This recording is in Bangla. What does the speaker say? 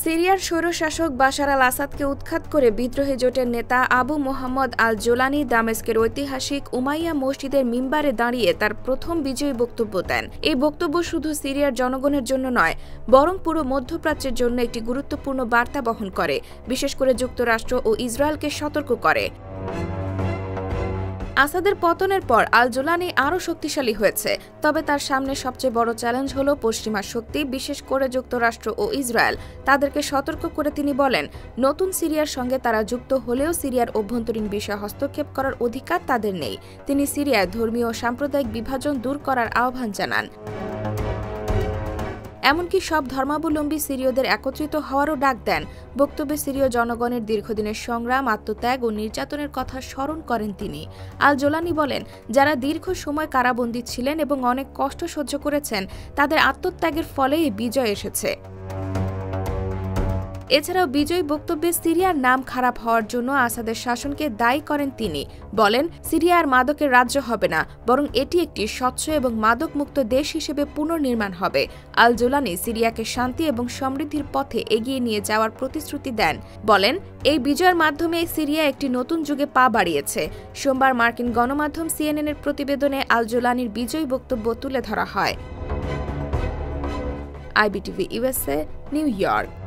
সিরিয়ার স্বৈরশাসক বাশার আল আসাদকে উৎখাত করে বিদ্রোহী জোটের নেতা আবু মোহাম্মদ আল জোলানি দামেস্কের ঐতিহাসিক উমাইয়া মসজিদের মিম্বারে দাঁড়িয়ে তার প্রথম বিজয়ী বক্তব্য দেন। এই বক্তব্য শুধু সিরিয়ার জনগণের জন্য নয়, বরং পুরো মধ্যপ্রাচ্যের জন্য একটি গুরুত্বপূর্ণ বার্তা বহন করে, বিশেষ করে যুক্তরাষ্ট্র ও ইসরায়েলকে সতর্ক করে। আসাদের পতনের পর আল জোলানি আরও শক্তিশালী হয়েছে, তবে তার সামনে সবচেয়ে বড় চ্যালেঞ্জ হল পশ্চিমা শক্তি, বিশেষ করে যুক্তরাষ্ট্র ও ইসরায়েল। তাদেরকে সতর্ক করে তিনি বলেন, নতুন সিরিয়ার সঙ্গে তারা যুক্ত হলেও সিরিয়ার অভ্যন্তরীণ বিষয়ে হস্তক্ষেপ করার অধিকার তাদের নেই। তিনি সিরিয়ায় ধর্মীয় ও সাম্প্রদায়িক বিভাজন দূর করার আহ্বান জানান। এমনকি সব ধর্মাবলম্বী সিরীয়দের একত্রিত হওয়ারও ডাক দেন। বক্তব্যে সিরীয় জনগণের দীর্ঘদিনের সংগ্রাম, আত্মত্যাগ ও নির্যাতনের কথা স্মরণ করেন তিনি। আল জোলানি বলেন, যারা দীর্ঘ সময় কারাবন্দী ছিলেন এবং অনেক কষ্ট সহ্য করেছেন, তাদের আত্মত্যাগের ফলে এই বিজয় এসেছে। এছাড়াও বিজয়ী বক্তব্যে সিরিয়ার নাম খারাপ হওয়ার জন্য আসাদের শাসনকে দায়ী করেন তিনি। বলেন, সিরিয়া আর মাদকের রাজ্য হবে না, বরং এটি একটি স্বচ্ছ এবং মাদকমুক্ত দেশ হিসেবে পুনর্নির্মাণ হবে। আল জোলানি সিরিয়াকে শান্তি এবং সমৃদ্ধির পথে এগিয়ে নিয়ে যাওয়ার প্রতিশ্রুতি দেন। বলেন, এই বিজয়ের মাধ্যমে সিরিয়া একটি নতুন যুগে পা বাড়িয়েছে। সোমবার মার্কিন গণমাধ্যম CNN-এর প্রতিবেদনে আল জোলানির বিজয়ী বক্তব্য তুলে ধরা হয়। IBTV USA, new York.